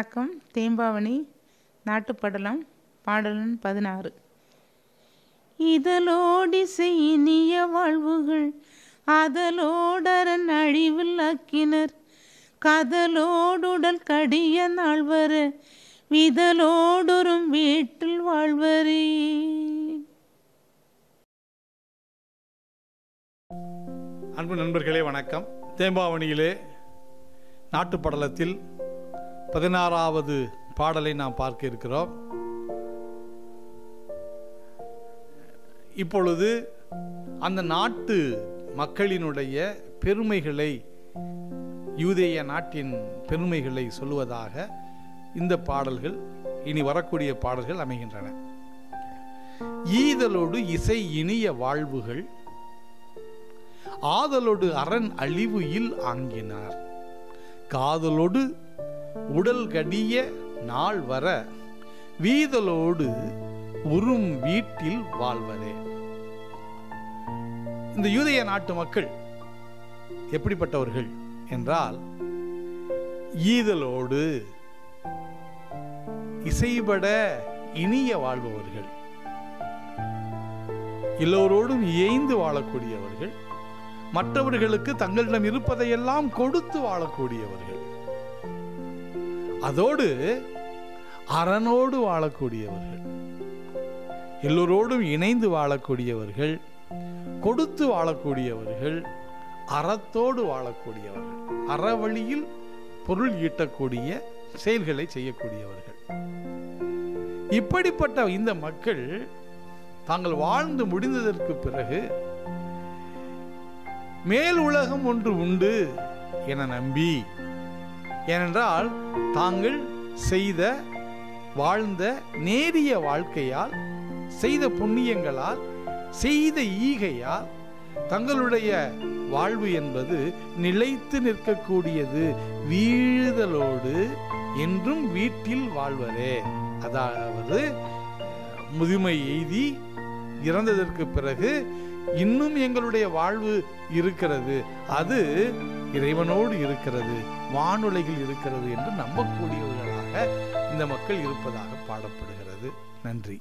வணக்கம். தேம்பாவணி நாட்டுப்படலம் பாடலன் 16. இதலோடிசை இனிய வாழ்வுகள் அதலோடரன் அழிவில் ஆக்கினர், கதலோடுடல் கடிய நாள் வர விதலோடுறும் வீட்டில் வாழ்வரே. அன்பு நண்பர்களே வணக்கம். தேம்பாவணியிலே நாட்டுப்படலத்தில் 16வது பாடலை நாம் பார்க்க இருக்கிறோம். இப்பொழுது அந்த நாட்டு மக்களினுடைய பெருமைகளை, யூதேய நாட்டின் பெருமைகளை சொல்லுவதாக இந்த பாடல்கள், இனி வரக்கூடிய பாடல்கள் அமைகின்றன. ஈதலோடு இசை இனிய வாழ்வுகள் ஆதலோடு அரண் அழிவு இல் ஆங்கினார், காதலோடு உடல் கடிய நாள் வர வீதலோடு உறும் வீட்டில் வாழ்வரே. இந்த யூதேய நாட்டு மக்கள் எப்படிப்பட்டவர்கள் என்றால், ஈதலோடு இசைபட இனிய வாழ்பவர்கள், எல்லோரோடும் இயைந்து வாழக்கூடியவர்கள், மற்றவர்களுக்கு தங்களிடம் இருப்பதையெல்லாம் கொடுத்து வாழக்கூடியவர்கள், அதோடு அரணோடு வாழக்கூடியவர்கள், எல்லோரோடும் இணைந்து வாழக்கூடியவர்கள், கொடுத்து வாழக்கூடியவர்கள், அறத்தோடு வாழக்கூடியவர்கள், அறவழியில் பொருள் ஈட்டக்கூடிய செயல்களை செய்யக்கூடியவர்கள். இப்படிப்பட்ட இந்த மக்கள் தாங்கள் வாழ்ந்து முடிந்ததற்கு பிறகு மேல் உலகம் ஒன்று உண்டு என நம்பி, ஏனென்றால் தாங்கள் செய்த வாழ்ந்த நேரிய வாழ்க்கையால், செய்த புண்ணியங்களால், செய்த ஈகையால் தங்களுடைய வாழ்வு என்பது நிலைத்து நிற்கக்கூடியது, வீழ்தலோடு என்றும் வீட்டில் வாழ்வரே. அதாவது முதுமை எய்தி இறந்ததற்கு பிறகு இன்னும் எங்களுடைய வாழ்வு இருக்கிறது, அது இறைவனோடு இருக்கிறது, வானுலகில் இருக்கிறது என்று நம்பக்கூடியவர்களாக இந்த மக்கள் இருப்பதாக பாடப்படுகிறது. நன்றி.